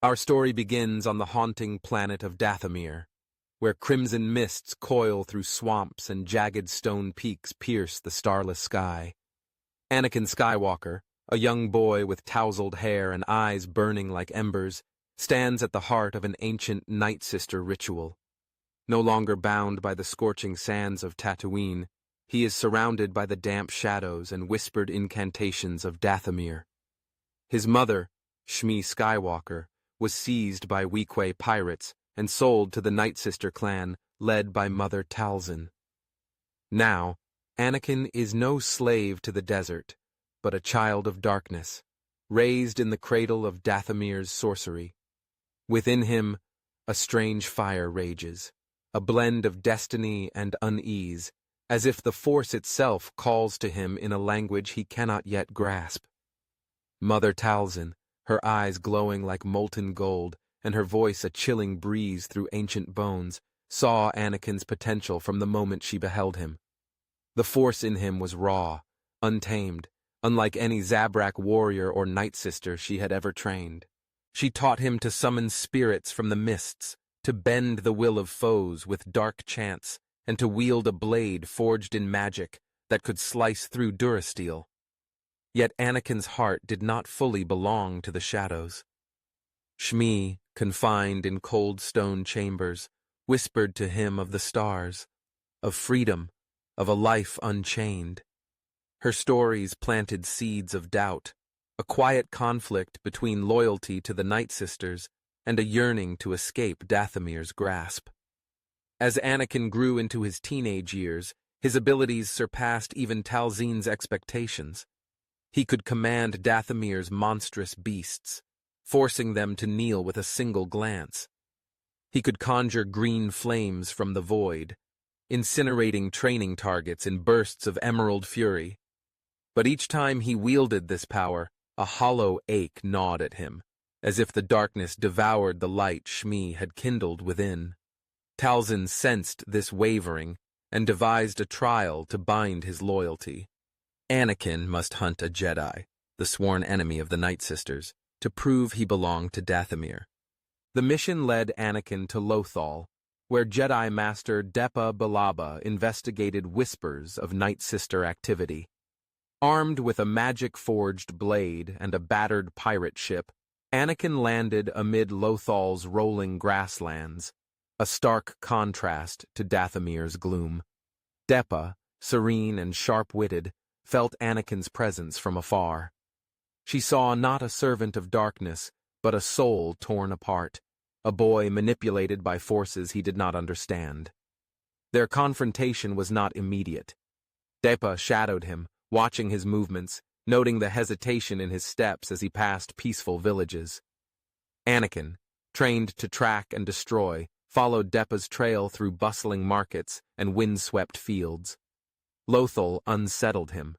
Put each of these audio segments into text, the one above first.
Our story begins on the haunting planet of Dathomir, where crimson mists coil through swamps and jagged stone peaks pierce the starless sky. Anakin Skywalker, a young boy with tousled hair and eyes burning like embers, stands at the heart of an ancient Nightsister ritual. No longer bound by the scorching sands of Tatooine, he is surrounded by the damp shadows and whispered incantations of Dathomir. His mother, Shmi Skywalker, was seized by Weequay pirates and sold to the Nightsister clan led by Mother Talzin. Now, Anakin is no slave to the desert, but a child of darkness, raised in the cradle of Dathomir's sorcery. Within him, a strange fire rages, a blend of destiny and unease, as if the Force itself calls to him in a language he cannot yet grasp. Mother Talzin, her eyes glowing like molten gold, and her voice a chilling breeze through ancient bones, saw Anakin's potential from the moment she beheld him. The Force in him was raw, untamed, unlike any Zabrak warrior or Nightsister she had ever trained. She taught him to summon spirits from the mists, to bend the will of foes with dark chants, and to wield a blade forged in magic that could slice through durasteel. Yet Anakin's heart did not fully belong to the shadows. Shmi, confined in cold stone chambers, whispered to him of the stars, of freedom, of a life unchained. Her stories planted seeds of doubt, a quiet conflict between loyalty to the Nightsisters and a yearning to escape Dathomir's grasp. As Anakin grew into his teenage years, his abilities surpassed even Talzin's expectations. He could command Dathomir's monstrous beasts, forcing them to kneel with a single glance. He could conjure green flames from the void, incinerating training targets in bursts of emerald fury. But each time he wielded this power, a hollow ache gnawed at him, as if the darkness devoured the light Shmi had kindled within. Talzin sensed this wavering and devised a trial to bind his loyalty. Anakin must hunt a Jedi, the sworn enemy of the Nightsisters, to prove he belonged to Dathomir. The mission led Anakin to Lothal, where Jedi Master Depa Billaba investigated whispers of Nightsister activity. Armed with a magic-forged blade and a battered pirate ship, Anakin landed amid Lothal's rolling grasslands, a stark contrast to Dathomir's gloom. Depa, serene and sharp-witted, felt Anakin's presence from afar. She saw not a servant of darkness, but a soul torn apart, a boy manipulated by forces he did not understand. Their confrontation was not immediate. Depa shadowed him, watching his movements, noting the hesitation in his steps as he passed peaceful villages. Anakin, trained to track and destroy, followed Depa's trail through bustling markets and windswept fields. Lothal unsettled him.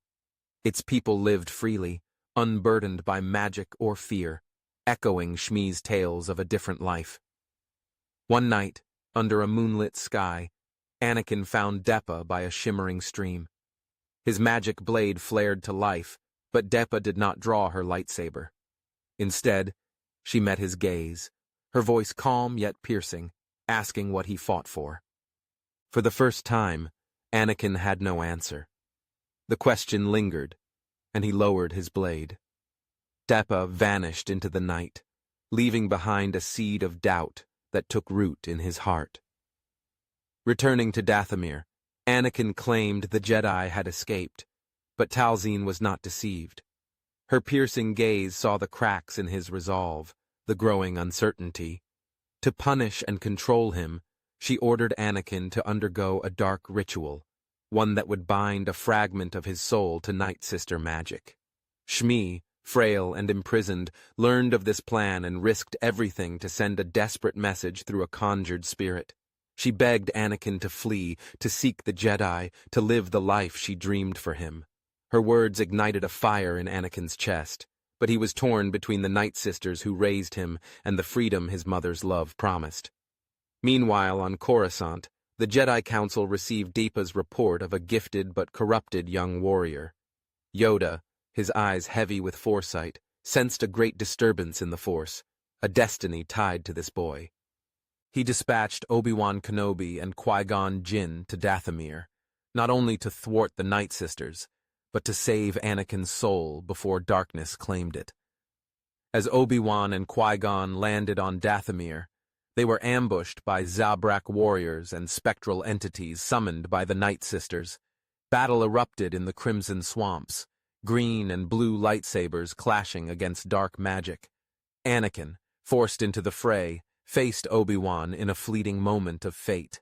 Its people lived freely, unburdened by magic or fear, echoing Shmi's tales of a different life. One night, under a moonlit sky, Anakin found Depa by a shimmering stream. His magic blade flared to life, but Depa did not draw her lightsaber. Instead, she met his gaze, her voice calm yet piercing, asking what he fought for. For the first time, Anakin had no answer. The question lingered, and he lowered his blade. Depa vanished into the night, leaving behind a seed of doubt that took root in his heart. Returning to Dathomir, Anakin claimed the Jedi had escaped, but Talzin was not deceived. Her piercing gaze saw the cracks in his resolve, the growing uncertainty. To punish and control him, she ordered Anakin to undergo a dark ritual, one that would bind a fragment of his soul to Nightsister magic. Shmi, frail and imprisoned, learned of this plan and risked everything to send a desperate message through a conjured spirit. She begged Anakin to flee, to seek the Jedi, to live the life she dreamed for him. Her words ignited a fire in Anakin's chest, but he was torn between the Nightsisters who raised him and the freedom his mother's love promised. Meanwhile, on Coruscant, the Jedi Council received Depa's report of a gifted but corrupted young warrior. Yoda, his eyes heavy with foresight, sensed a great disturbance in the Force, a destiny tied to this boy. He dispatched Obi-Wan Kenobi and Qui-Gon Jinn to Dathomir, not only to thwart the Nightsisters, but to save Anakin's soul before darkness claimed it. As Obi-Wan and Qui-Gon landed on Dathomir, they were ambushed by Zabrak warriors and spectral entities summoned by the Nightsisters. Battle erupted in the Crimson Swamps, green and blue lightsabers clashing against dark magic. Anakin, forced into the fray, faced Obi-Wan in a fleeting moment of fate.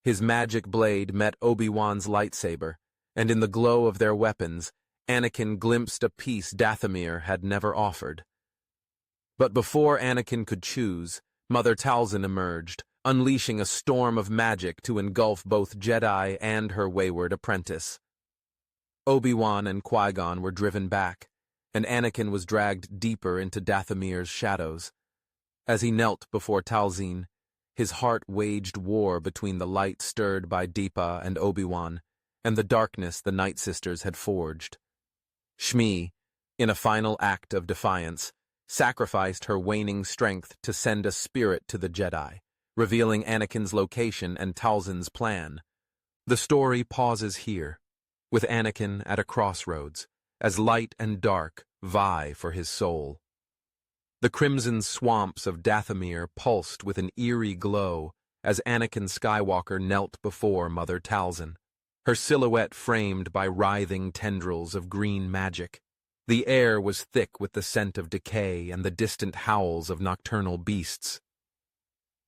His magic blade met Obi-Wan's lightsaber, and in the glow of their weapons, Anakin glimpsed a peace Dathomir had never offered. But before Anakin could choose, Mother Talzin emerged, unleashing a storm of magic to engulf both Jedi and her wayward apprentice. Obi-Wan and Qui-Gon were driven back, and Anakin was dragged deeper into Dathomir's shadows. As he knelt before Talzin, his heart waged war between the light stirred by Deepa and Obi-Wan, and the darkness the Nightsisters had forged. Shmi, in a final act of defiance, sacrificed her waning strength to send a spirit to the Jedi, revealing Anakin's location and Talzin's plan. The story pauses here, with Anakin at a crossroads, as light and dark vie for his soul. The crimson swamps of Dathomir pulsed with an eerie glow as Anakin Skywalker knelt before Mother Talzin, her silhouette framed by writhing tendrils of green magic. The air was thick with the scent of decay and the distant howls of nocturnal beasts.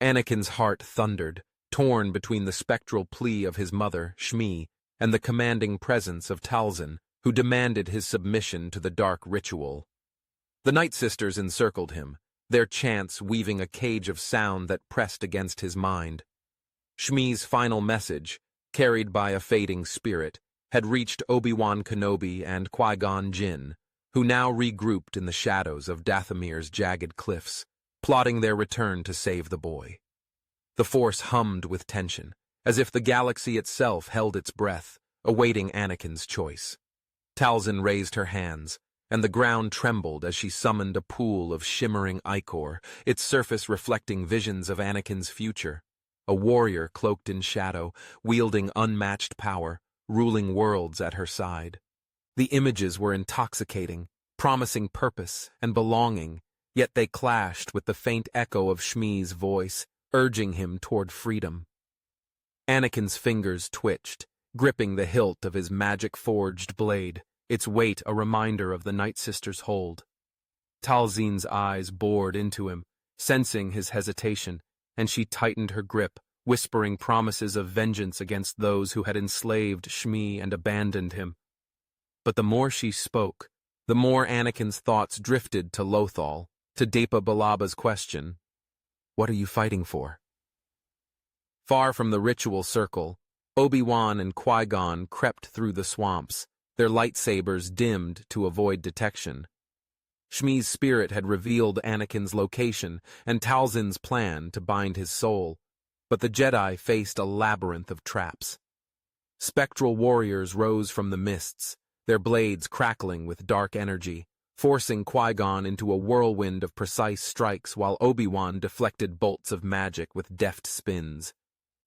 Anakin's heart thundered, torn between the spectral plea of his mother, Shmi, and the commanding presence of Talzin, who demanded his submission to the dark ritual. The Nightsisters encircled him, their chants weaving a cage of sound that pressed against his mind. Shmi's final message, carried by a fading spirit, had reached Obi-Wan Kenobi and Qui-Gon Jinn, who now regrouped in the shadows of Dathomir's jagged cliffs, plotting their return to save the boy. The Force hummed with tension, as if the galaxy itself held its breath, awaiting Anakin's choice. Talzin raised her hands, and the ground trembled as she summoned a pool of shimmering ichor, its surface reflecting visions of Anakin's future. A warrior cloaked in shadow, wielding unmatched power, ruling worlds at her side. The images were intoxicating, promising purpose and belonging, yet they clashed with the faint echo of Shmi's voice, urging him toward freedom. Anakin's fingers twitched, gripping the hilt of his magic-forged blade, its weight a reminder of the Nightsisters' hold. Talzin's eyes bored into him, sensing his hesitation, and she tightened her grip, whispering promises of vengeance against those who had enslaved Shmi and abandoned him. But the more she spoke, the more Anakin's thoughts drifted to Lothal, to Depa Balaba's question, "What are you fighting for?" Far from the ritual circle, Obi-Wan and Qui-Gon crept through the swamps, their lightsabers dimmed to avoid detection. Shmi's spirit had revealed Anakin's location and Talzin's plan to bind his soul, but the Jedi faced a labyrinth of traps. Spectral warriors rose from the mists, their blades crackling with dark energy, forcing Qui-Gon into a whirlwind of precise strikes while Obi-Wan deflected bolts of magic with deft spins.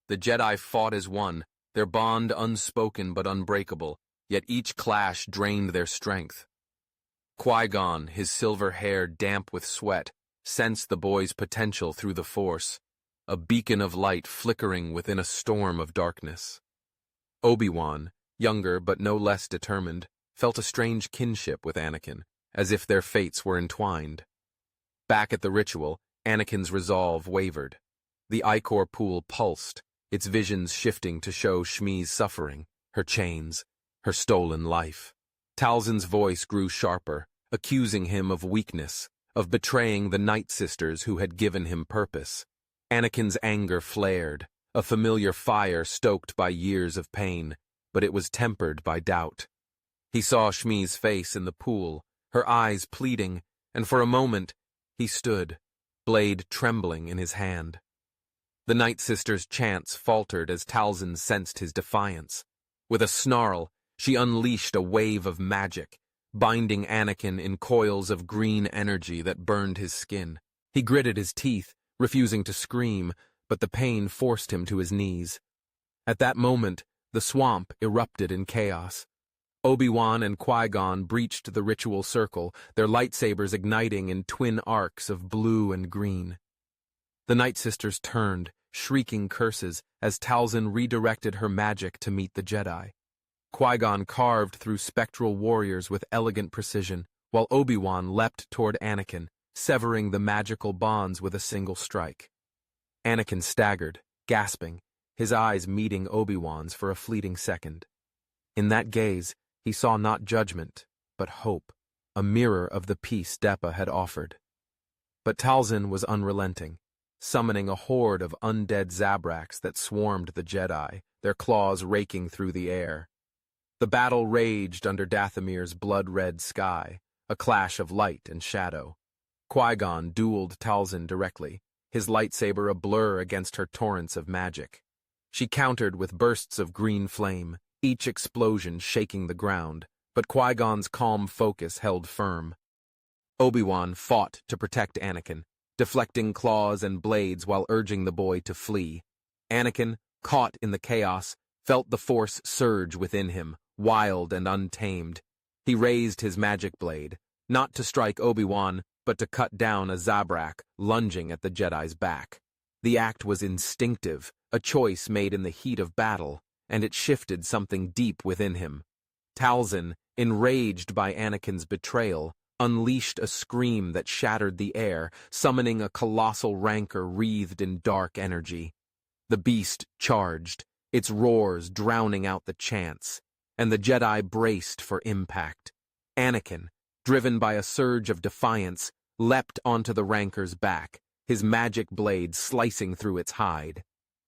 The Jedi fought as one, their bond unspoken but unbreakable, yet each clash drained their strength. Qui-Gon, his silver hair damp with sweat, sensed the boy's potential through the Force, a beacon of light flickering within a storm of darkness. Obi-Wan, younger but no less determined, felt a strange kinship with Anakin, as if their fates were entwined. Back at the ritual, Anakin's resolve wavered. The ichor pool pulsed, its visions shifting to show Shmi's suffering, her chains, her stolen life. Talzin's voice grew sharper, accusing him of weakness, of betraying the Nightsisters who had given him purpose. Anakin's anger flared, a familiar fire stoked by years of pain, but it was tempered by doubt. He saw Shmi's face in the pool, her eyes pleading, and for a moment he stood, blade trembling in his hand. The Nightsisters' chants faltered as Talzin sensed his defiance. With a snarl, she unleashed a wave of magic, binding Anakin in coils of green energy that burned his skin. He gritted his teeth, refusing to scream, but the pain forced him to his knees. At that moment, the swamp erupted in chaos. Obi-Wan and Qui-Gon breached the ritual circle, their lightsabers igniting in twin arcs of blue and green. The Nightsisters turned, shrieking curses, as Talzin redirected her magic to meet the Jedi. Qui-Gon carved through spectral warriors with elegant precision, while Obi-Wan leapt toward Anakin, severing the magical bonds with a single strike. Anakin staggered, gasping, his eyes meeting Obi-Wan's for a fleeting second. In that gaze, he saw not judgment, but hope, a mirror of the peace Depa had offered. But Talzin was unrelenting, summoning a horde of undead Zabraks that swarmed the Jedi, their claws raking through the air. The battle raged under Dathomir's blood-red sky, a clash of light and shadow. Qui-Gon dueled Talzin directly, his lightsaber a blur against her torrents of magic. She countered with bursts of green flame, each explosion shaking the ground, but Qui-Gon's calm focus held firm. Obi-Wan fought to protect Anakin, deflecting claws and blades while urging the boy to flee. Anakin, caught in the chaos, felt the force surge within him, wild and untamed. He raised his magic blade, not to strike Obi-Wan, but to cut down a Zabrak lunging at the Jedi's back. The act was instinctive, a choice made in the heat of battle, and it shifted something deep within him. Talzin, enraged by Anakin's betrayal, unleashed a scream that shattered the air, summoning a colossal rancor wreathed in dark energy. The beast charged, its roars drowning out the chants, and the Jedi braced for impact. Anakin, driven by a surge of defiance, leapt onto the rancor's back, his magic blade slicing through its hide.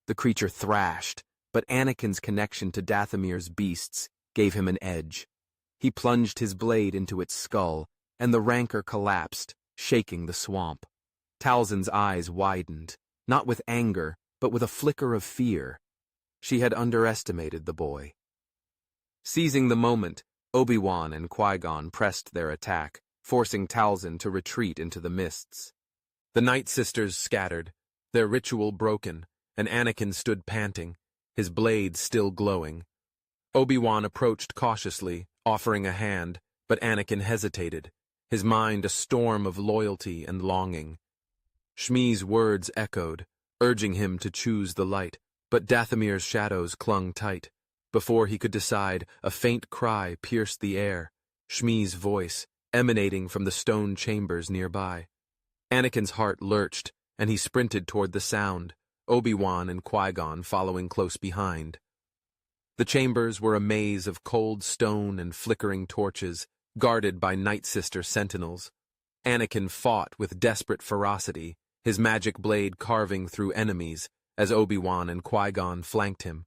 The creature thrashed, but Anakin's connection to Dathomir's beasts gave him an edge. He plunged his blade into its skull, and the rancor collapsed, shaking the swamp. Talzin's eyes widened, not with anger, but with a flicker of fear. She had underestimated the boy. Seizing the moment, Obi-Wan and Qui-Gon pressed their attack, forcing Talzin to retreat into the mists. The Nightsisters scattered, their ritual broken, and Anakin stood panting, his blade still glowing. Obi-Wan approached cautiously, offering a hand, but Anakin hesitated, his mind a storm of loyalty and longing. Shmi's words echoed, urging him to choose the light, but Dathomir's shadows clung tight. Before he could decide, a faint cry pierced the air, Shmi's voice, emanating from the stone chambers nearby. Anakin's heart lurched, and he sprinted toward the sound, Obi-Wan and Qui-Gon following close behind. The chambers were a maze of cold stone and flickering torches, guarded by Nightsister sentinels. Anakin fought with desperate ferocity, his magic blade carving through enemies, as Obi-Wan and Qui-Gon flanked him.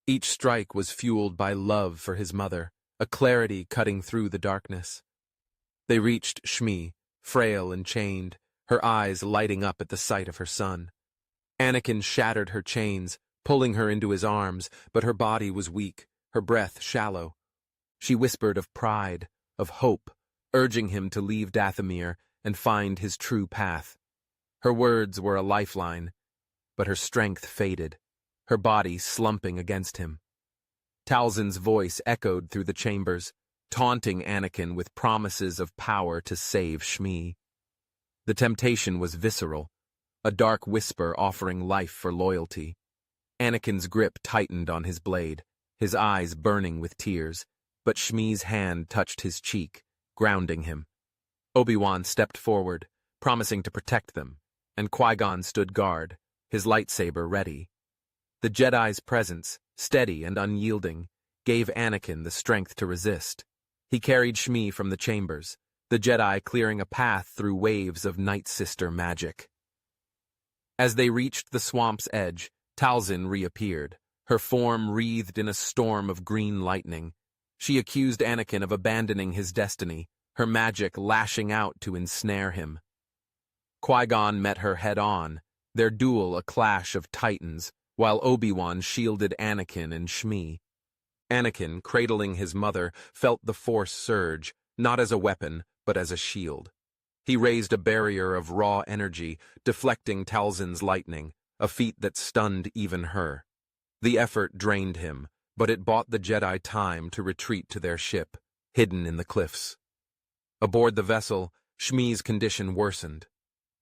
Each strike was fueled by love for his mother, a clarity cutting through the darkness. They reached Shmi, frail and chained, her eyes lighting up at the sight of her son. Anakin shattered her chains, pulling her into his arms, but her body was weak, her breath shallow. She whispered of pride, of hope, urging him to leave Dathomir and find his true path. Her words were a lifeline, but her strength faded, her body slumping against him. Talzin's voice echoed through the chambers, taunting Anakin with promises of power to save Shmi. The temptation was visceral, a dark whisper offering life for loyalty. Anakin's grip tightened on his blade, his eyes burning with tears, but Shmi's hand touched his cheek, grounding him. Obi-Wan stepped forward, promising to protect them, and Qui-Gon stood guard, his lightsaber ready. The Jedi's presence, steady and unyielding, gave Anakin the strength to resist. He carried Shmi from the chambers, the Jedi clearing a path through waves of Nightsister magic. As they reached the swamp's edge, Talzin reappeared, her form wreathed in a storm of green lightning. She accused Anakin of abandoning his destiny, her magic lashing out to ensnare him. Qui-Gon met her head-on, their duel a clash of titans, while Obi-Wan shielded Anakin and Shmi. Anakin, cradling his mother, felt the Force surge, not as a weapon, but as a shield. He raised a barrier of raw energy, deflecting Talzin's lightning, a feat that stunned even her. The effort drained him, but it bought the Jedi time to retreat to their ship, hidden in the cliffs. Aboard the vessel, Shmi's condition worsened.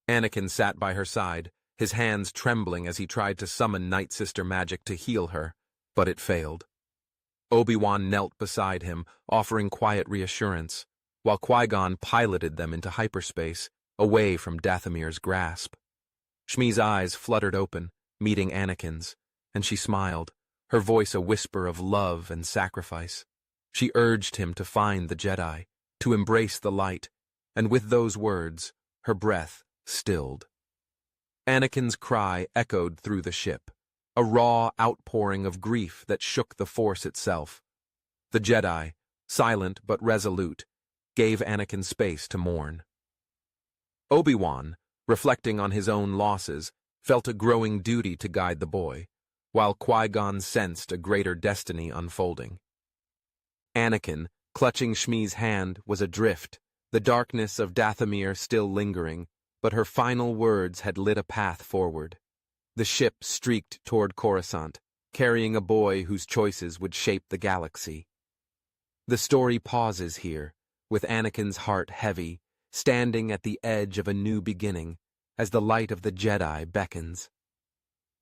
Anakin sat by her side, his hands trembling as he tried to summon Nightsister magic to heal her, but it failed. Obi-Wan knelt beside him, offering quiet reassurance, while Qui-Gon piloted them into hyperspace, away from Dathomir's grasp. Shmi's eyes fluttered open, meeting Anakin's, and she smiled, her voice a whisper of love and sacrifice. She urged him to find the Jedi, to embrace the light, and with those words, her breath stilled. Anakin's cry echoed through the ship, a raw outpouring of grief that shook the Force itself. The Jedi, silent but resolute, gave Anakin space to mourn. Obi-Wan, reflecting on his own losses, felt a growing duty to guide the boy, while Qui-Gon sensed a greater destiny unfolding. Anakin, clutching Shmi's hand, was adrift, the darkness of Dathomir still lingering, but her final words had lit a path forward. The ship streaked toward Coruscant, carrying a boy whose choices would shape the galaxy. The story pauses here, with Anakin's heart heavy, standing at the edge of a new beginning, as the light of the Jedi beckons.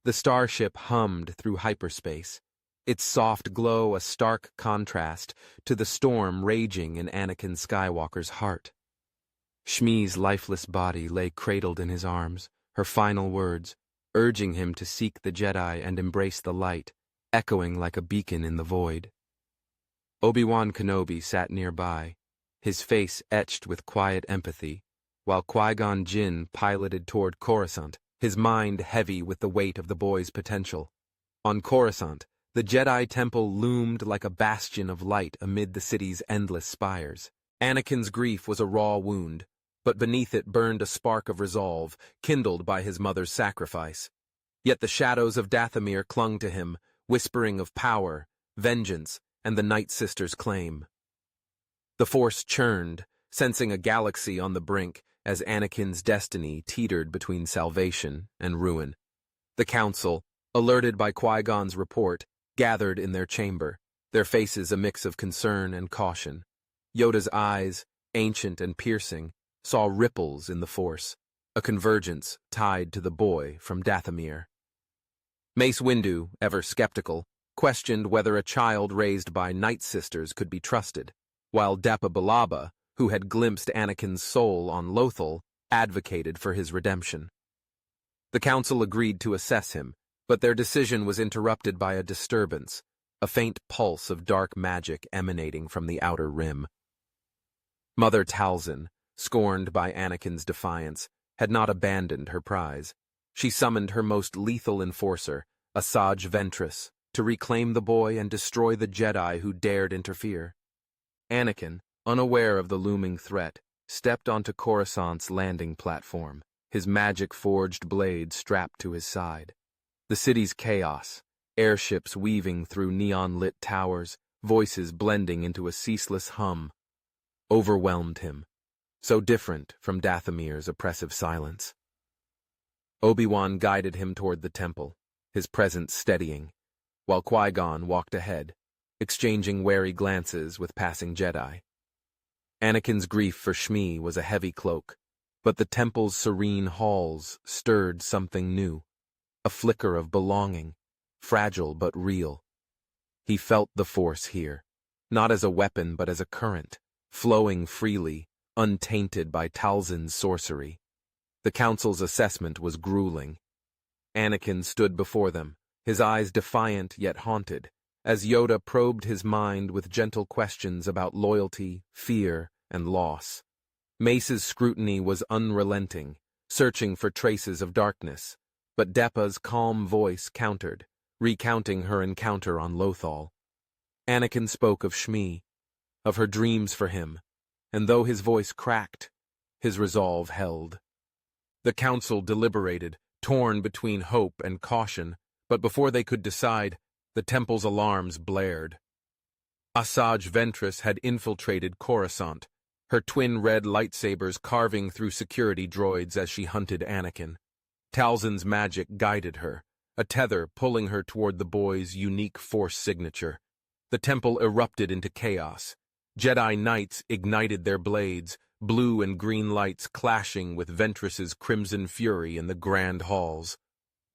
The starship hummed through hyperspace, its soft glow a stark contrast to the storm raging in Anakin Skywalker's heart. Shmi's lifeless body lay cradled in his arms, her final words, urging him to seek the Jedi and embrace the light, echoing like a beacon in the void. Obi-Wan Kenobi sat nearby, his face etched with quiet empathy, while Qui-Gon Jinn piloted toward Coruscant, his mind heavy with the weight of the boy's potential. On Coruscant, the Jedi Temple loomed like a bastion of light amid the city's endless spires. Anakin's grief was a raw wound, but beneath it burned a spark of resolve, kindled by his mother's sacrifice. Yet the shadows of Dathomir clung to him, whispering of power, vengeance, and the Nightsisters' claim. The Force churned, sensing a galaxy on the brink, as Anakin's destiny teetered between salvation and ruin. The Council, alerted by Qui-Gon's report, gathered in their chamber, their faces a mix of concern and caution. Yoda's eyes, ancient and piercing, saw ripples in the Force, a convergence tied to the boy from Dathomir. Mace Windu, ever skeptical, questioned whether a child raised by Nightsisters could be trusted, while Depa Billaba, who had glimpsed Anakin's soul on Lothal, advocated for his redemption. The Council agreed to assess him, but their decision was interrupted by a disturbance, a faint pulse of dark magic emanating from the outer rim. Mother Talzin, scorned by Anakin's defiance, had not abandoned her prize. She summoned her most lethal enforcer, Asajj Ventress, to reclaim the boy and destroy the Jedi who dared interfere. Anakin, unaware of the looming threat, stepped onto Coruscant's landing platform, his magic-forged blade strapped to his side. The city's chaos, airships weaving through neon-lit towers, voices blending into a ceaseless hum, overwhelmed him, so different from Dathomir's oppressive silence. Obi-Wan guided him toward the temple, his presence steadying, while Qui-Gon walked ahead, exchanging wary glances with passing Jedi. Anakin's grief for Shmi was a heavy cloak, but the temple's serene halls stirred something new, a flicker of belonging, fragile but real. He felt the Force here, not as a weapon but as a current, flowing freely, untainted by Talzin's sorcery. The Council's assessment was grueling. Anakin stood before them, his eyes defiant yet haunted, as Yoda probed his mind with gentle questions about loyalty, fear, and loss. Mace's scrutiny was unrelenting, searching for traces of darkness, but Depa's calm voice countered, recounting her encounter on Lothal. Anakin spoke of Shmi, of her dreams for him, and though his voice cracked, his resolve held. The Council deliberated, torn between hope and caution, but before they could decide, the temple's alarms blared. Asajj Ventress had infiltrated Coruscant, her twin red lightsabers carving through security droids as she hunted Anakin. Talzin's magic guided her, a tether pulling her toward the boy's unique force signature. The temple erupted into chaos. Jedi Knights ignited their blades, blue and green lights clashing with Ventress's crimson fury in the grand halls.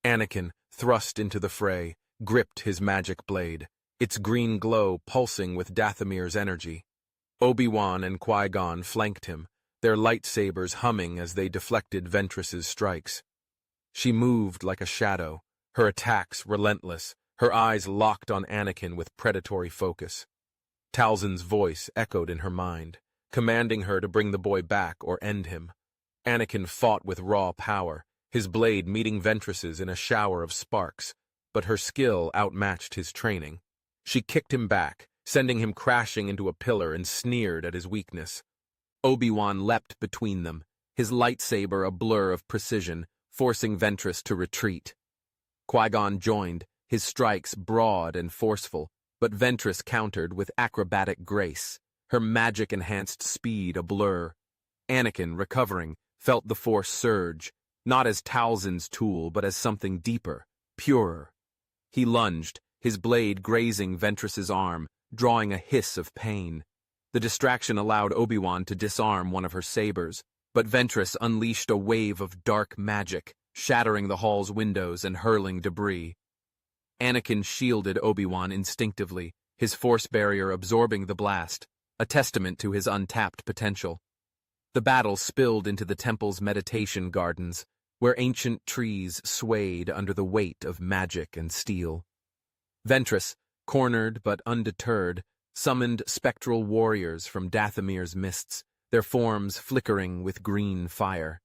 Anakin, thrust into the fray, gripped his magic blade, its green glow pulsing with Dathomir's energy. Obi-Wan and Qui-Gon flanked him, their lightsabers humming as they deflected Ventress's strikes. She moved like a shadow, her attacks relentless, her eyes locked on Anakin with predatory focus. Talzin's voice echoed in her mind, commanding her to bring the boy back or end him. Anakin fought with raw power, his blade meeting Ventress's in a shower of sparks, but her skill outmatched his training. She kicked him back, sending him crashing into a pillar, and sneered at his weakness. Obi-Wan leapt between them, his lightsaber a blur of precision, forcing Ventress to retreat. Qui-Gon joined, his strikes broad and forceful, but Ventress countered with acrobatic grace, her magic-enhanced speed a blur. Anakin, recovering, felt the Force surge, not as Talzin's tool but as something deeper, purer. He lunged, his blade grazing Ventress's arm, drawing a hiss of pain. The distraction allowed Obi-Wan to disarm one of her sabers, but Ventress unleashed a wave of dark magic, shattering the hall's windows and hurling debris. Anakin shielded Obi-Wan instinctively, his force barrier absorbing the blast, a testament to his untapped potential. The battle spilled into the temple's meditation gardens, where ancient trees swayed under the weight of magic and steel. Ventress, cornered but undeterred, summoned spectral warriors from Dathomir's mists, their forms flickering with green fire.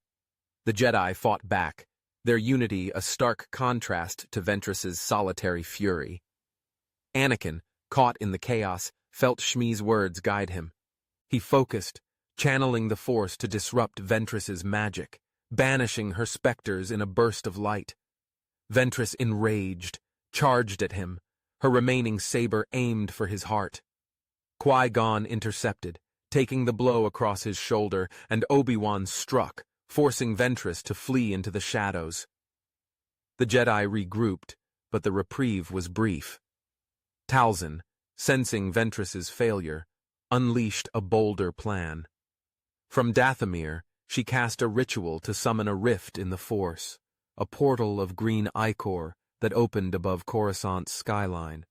The Jedi fought back, their unity a stark contrast to Ventress's solitary fury. Anakin, caught in the chaos, felt Shmi's words guide him. He focused, channeling the Force to disrupt Ventress's magic, banishing her specters in a burst of light. Ventress, enraged, charged at him, her remaining saber aimed for his heart. Qui-Gon intercepted, taking the blow across his shoulder, and Obi-Wan struck, forcing Ventress to flee into the shadows. The Jedi regrouped, but the reprieve was brief. Talzin, sensing Ventress's failure, unleashed a bolder plan. From Dathomir, she cast a ritual to summon a rift in the Force, a portal of green ichor that opened above Coruscant's skyline.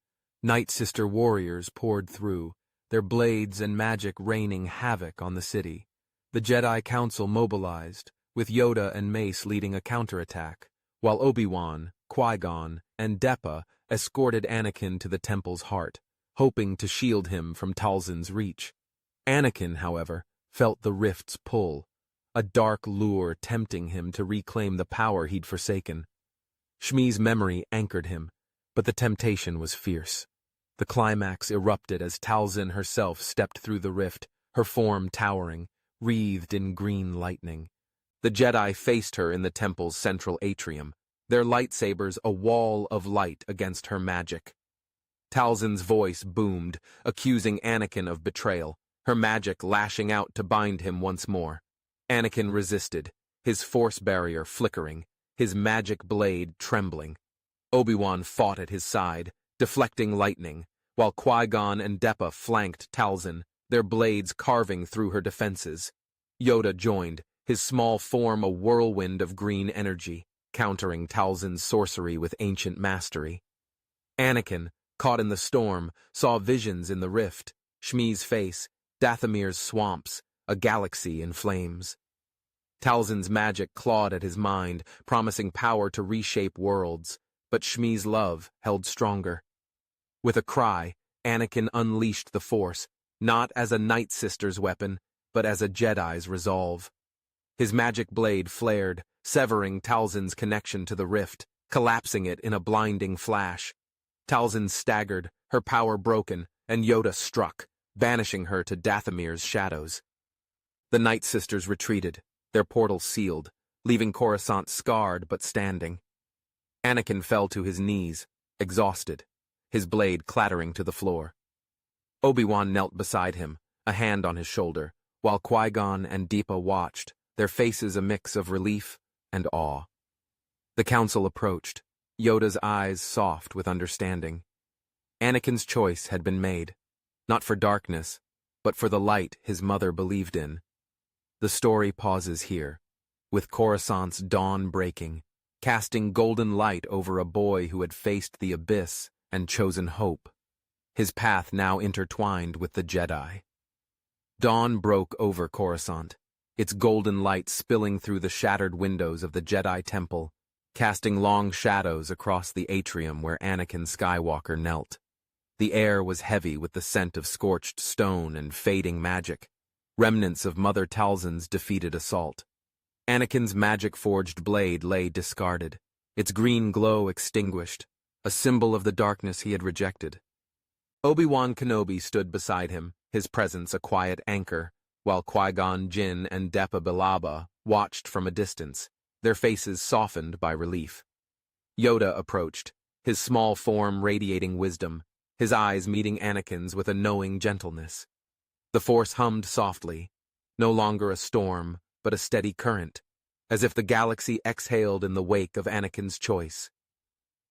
Nightsister warriors poured through, their blades and magic raining havoc on the city. The Jedi Council mobilized, with Yoda and Mace leading a counterattack, while Obi-Wan, Qui-Gon, and Depa escorted Anakin to the temple's heart, hoping to shield him from Talzin's reach. Anakin, however, felt the rift's pull, a dark lure tempting him to reclaim the power he'd forsaken. Shmi's memory anchored him, but the temptation was fierce. The climax erupted as Talzin herself stepped through the rift, her form towering, wreathed in green lightning. The Jedi faced her in the temple's central atrium, their lightsabers a wall of light against her magic. Talzin's voice boomed, accusing Anakin of betrayal, her magic lashing out to bind him once more. Anakin resisted, his force barrier flickering, his magic blade trembling. Obi-Wan fought at his side, deflecting lightning, while Qui-Gon and Depa flanked Talzin, their blades carving through her defenses. Yoda joined, his small form a whirlwind of green energy, countering Talzin's sorcery with ancient mastery. Anakin, caught in the storm, saw visions in the rift, Shmi's face, Dathomir's swamps, a galaxy in flames. Talzin's magic clawed at his mind, promising power to reshape worlds, but Shmi's love held stronger. With a cry, Anakin unleashed the Force, not as a Nightsisters weapon, but as a Jedi's resolve. His magic blade flared, severing Talzin's connection to the rift, collapsing it in a blinding flash. Talzin staggered, her power broken, and Yoda struck, banishing her to Dathomir's shadows. The Nightsisters retreated, their portal sealed, leaving Coruscant scarred but standing. Anakin fell to his knees, exhausted, his blade clattering to the floor. Obi-Wan knelt beside him, a hand on his shoulder, while Qui-Gon and Deepa watched, their faces a mix of relief and awe. The council approached, Yoda's eyes soft with understanding. Anakin's choice had been made, not for darkness, but for the light his mother believed in. The story pauses here, with Coruscant's dawn breaking, casting golden light over a boy who had faced the abyss and chosen hope, his path now intertwined with the Jedi. Dawn broke over Coruscant, its golden light spilling through the shattered windows of the Jedi Temple, casting long shadows across the atrium where Anakin Skywalker knelt. The air was heavy with the scent of scorched stone and fading magic, remnants of Mother Talzin's defeated assault. Anakin's magic-forged blade lay discarded, its green glow extinguished, a symbol of the darkness he had rejected. Obi-Wan Kenobi stood beside him, his presence a quiet anchor, while Qui-Gon Jinn and Depa Billaba watched from a distance, their faces softened by relief. Yoda approached, his small form radiating wisdom, his eyes meeting Anakin's with a knowing gentleness. The Force hummed softly, no longer a storm, but a steady current, as if the galaxy exhaled in the wake of Anakin's choice.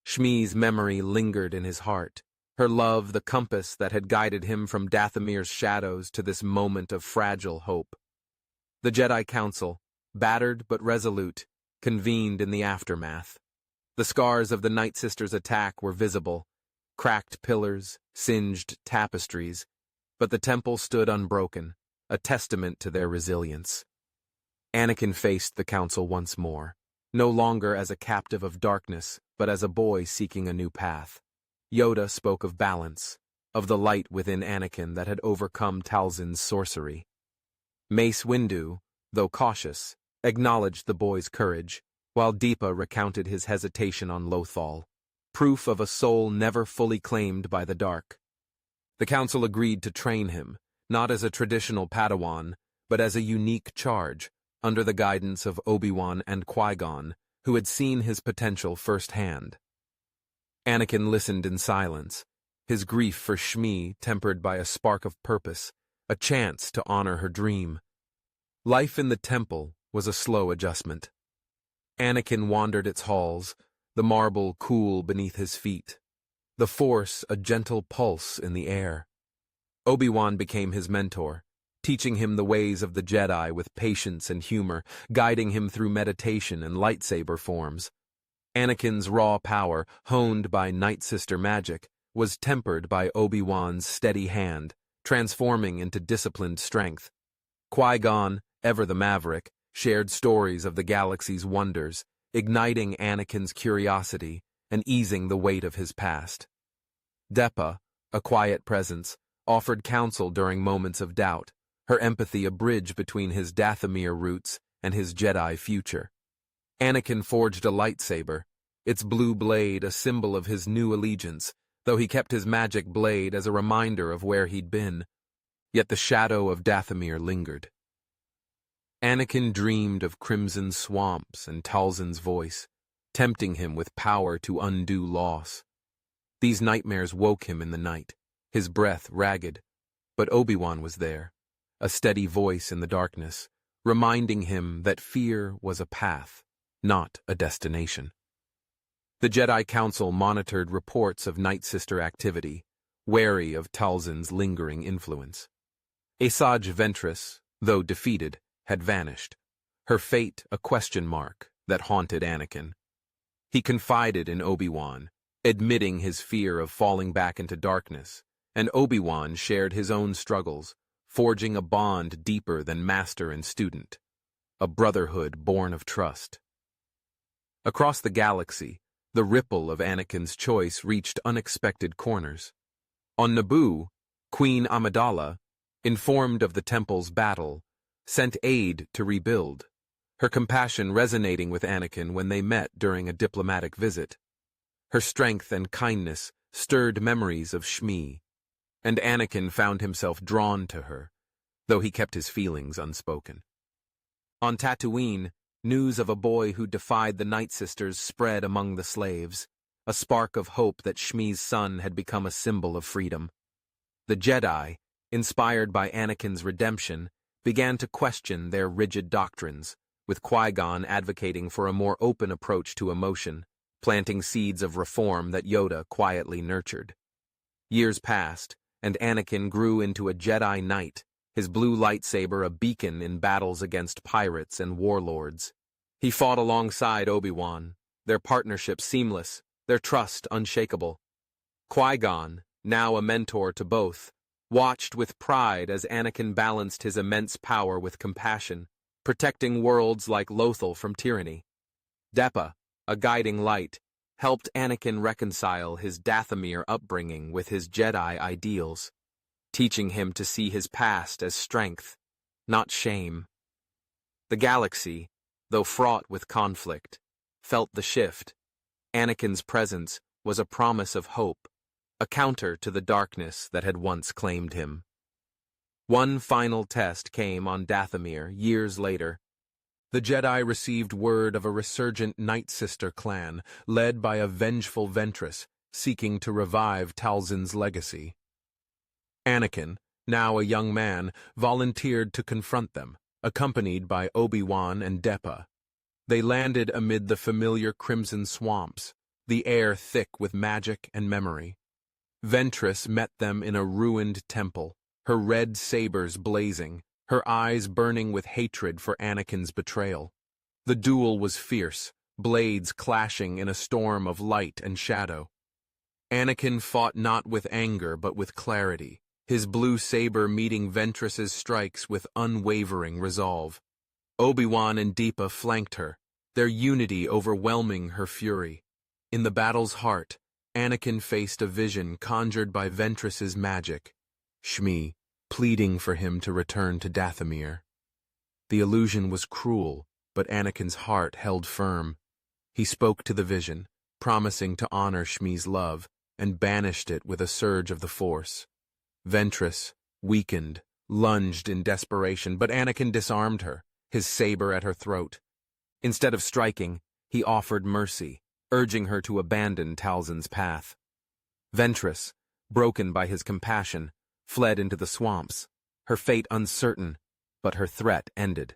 Shmi's memory lingered in his heart, her love the compass that had guided him from Dathomir's shadows to this moment of fragile hope. The Jedi Council, battered but resolute, convened in the aftermath. The scars of the Nightsisters' attack were visible, cracked pillars, singed tapestries, but the temple stood unbroken, a testament to their resilience. Anakin faced the council once more, no longer as a captive of darkness, but as a boy seeking a new path. Yoda spoke of balance, of the light within Anakin that had overcome Talzin's sorcery. Mace Windu, though cautious, acknowledged the boy's courage, while Deepa recounted his hesitation on Lothal, proof of a soul never fully claimed by the dark. The council agreed to train him, not as a traditional Padawan, but as a unique charge, under the guidance of Obi-Wan and Qui-Gon, who had seen his potential firsthand. Anakin listened in silence, his grief for Shmi tempered by a spark of purpose, a chance to honor her dream. Life in the temple was a slow adjustment. Anakin wandered its halls, the marble cool beneath his feet, the Force a gentle pulse in the air. Obi-Wan became his mentor, teaching him the ways of the Jedi with patience and humor, guiding him through meditation and lightsaber forms. Anakin's raw power, honed by Nightsister magic, was tempered by Obi-Wan's steady hand, transforming into disciplined strength. Qui-Gon, ever the maverick, shared stories of the galaxy's wonders, igniting Anakin's curiosity and easing the weight of his past. Depa, a quiet presence, offered counsel during moments of doubt, her empathy a bridge between his Dathomir roots and his Jedi future. Anakin forged a lightsaber, its blue blade a symbol of his new allegiance, though he kept his magic blade as a reminder of where he'd been. Yet the shadow of Dathomir lingered. Anakin dreamed of crimson swamps and Talzin's voice, tempting him with power to undo loss. These nightmares woke him in the night, his breath ragged, but Obi-Wan was there, a steady voice in the darkness, reminding him that fear was a path, not a destination. The Jedi Council monitored reports of Nightsister activity, wary of Talzin's lingering influence. Asajj Ventress, though defeated, had vanished, her fate a question mark that haunted Anakin. He confided in Obi-Wan, admitting his fear of falling back into darkness, and Obi-Wan shared his own struggles, forging a bond deeper than master and student, a brotherhood born of trust. Across the galaxy, the ripple of Anakin's choice reached unexpected corners. On Naboo, Queen Amidala, informed of the temple's battle, sent aid to rebuild, her compassion resonating with Anakin when they met during a diplomatic visit. Her strength and kindness stirred memories of Shmi, and Anakin found himself drawn to her, though he kept his feelings unspoken. On Tatooine, news of a boy who defied the Nightsisters spread among the slaves, a spark of hope that Shmi's son had become a symbol of freedom. The Jedi, inspired by Anakin's redemption, began to question their rigid doctrines, with Qui-Gon advocating for a more open approach to emotion, planting seeds of reform that Yoda quietly nurtured. Years passed, and Anakin grew into a Jedi Knight, his blue lightsaber a beacon in battles against pirates and warlords. He fought alongside Obi-Wan, their partnership seamless, their trust unshakable. Qui-Gon, now a mentor to both, watched with pride as Anakin balanced his immense power with compassion, protecting worlds like Lothal from tyranny. Depa, a guiding light, helped Anakin reconcile his Dathomir upbringing with his Jedi ideals, teaching him to see his past as strength, not shame. The galaxy, though fraught with conflict, felt the shift. Anakin's presence was a promise of hope, a counter to the darkness that had once claimed him. One final test came on Dathomir years later. The Jedi received word of a resurgent Nightsister clan led by a vengeful Ventress seeking to revive Talzin's legacy. Anakin, now a young man, volunteered to confront them, accompanied by Obi-Wan and Depa. They landed amid the familiar crimson swamps, the air thick with magic and memory. Ventress met them in a ruined temple, her red sabers blazing, her eyes burning with hatred for Anakin's betrayal. The duel was fierce, blades clashing in a storm of light and shadow. Anakin fought not with anger but with clarity, his blue saber meeting Ventress's strikes with unwavering resolve. Obi-Wan and Depa flanked her, their unity overwhelming her fury. In the battle's heart, Anakin faced a vision conjured by Ventress's magic, Shmi pleading for him to return to Dathomir. The illusion was cruel, but Anakin's heart held firm. He spoke to the vision, promising to honor Shmi's love, and banished it with a surge of the Force. Ventress, weakened, lunged in desperation, but Anakin disarmed her, his saber at her throat. Instead of striking, he offered mercy, urging her to abandon Talzin's path. Ventress, broken by his compassion, fled into the swamps, her fate uncertain, but her threat ended.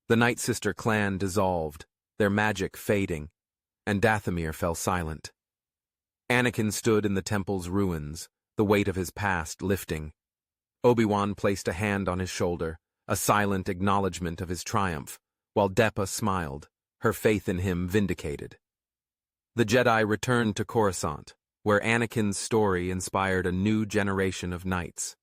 The Nightsister clan dissolved, their magic fading, and Dathomir fell silent. Anakin stood in the temple's ruins, the weight of his past lifting. Obi-Wan placed a hand on his shoulder, a silent acknowledgement of his triumph, while Depa smiled, her faith in him vindicated. The Jedi returned to Coruscant, where Anakin's story inspired a new generation of knights.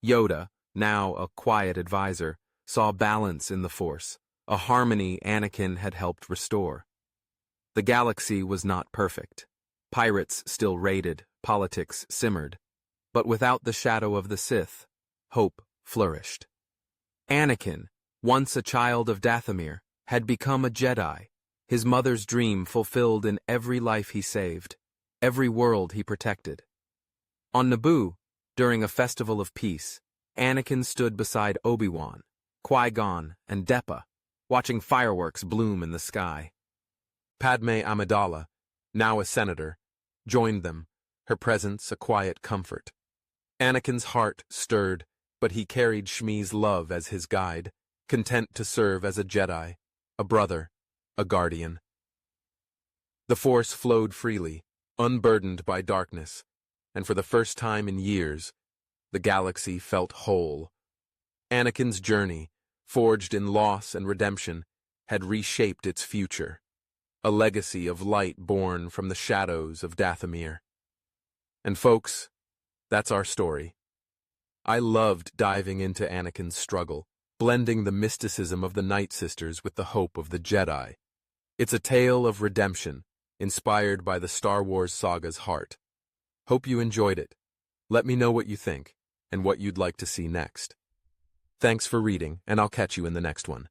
Yoda, now a quiet advisor, saw balance in the Force, a harmony Anakin had helped restore. The galaxy was not perfect. Pirates still raided, politics simmered. But without the shadow of the Sith, hope flourished. Anakin, once a child of Dathomir, had become a Jedi, his mother's dream fulfilled in every life he saved, every world he protected. On Naboo, during a festival of peace, Anakin stood beside Obi-Wan, Qui-Gon, and Depa, watching fireworks bloom in the sky. Padme Amidala, now a senator, joined them, her presence a quiet comfort. Anakin's heart stirred, but he carried Shmi's love as his guide, content to serve as a Jedi, a brother, a guardian. The Force flowed freely, unburdened by darkness, and for the first time in years, the galaxy felt whole. Anakin's journey, forged in loss and redemption, had reshaped its future, a legacy of light born from the shadows of Dathomir. And folks, that's our story. I loved diving into Anakin's struggle, blending the mysticism of the Nightsisters with the hope of the Jedi. It's a tale of redemption, inspired by the Star Wars saga's heart. Hope you enjoyed it. Let me know what you think, and what you'd like to see next. Thanks for reading, and I'll catch you in the next one.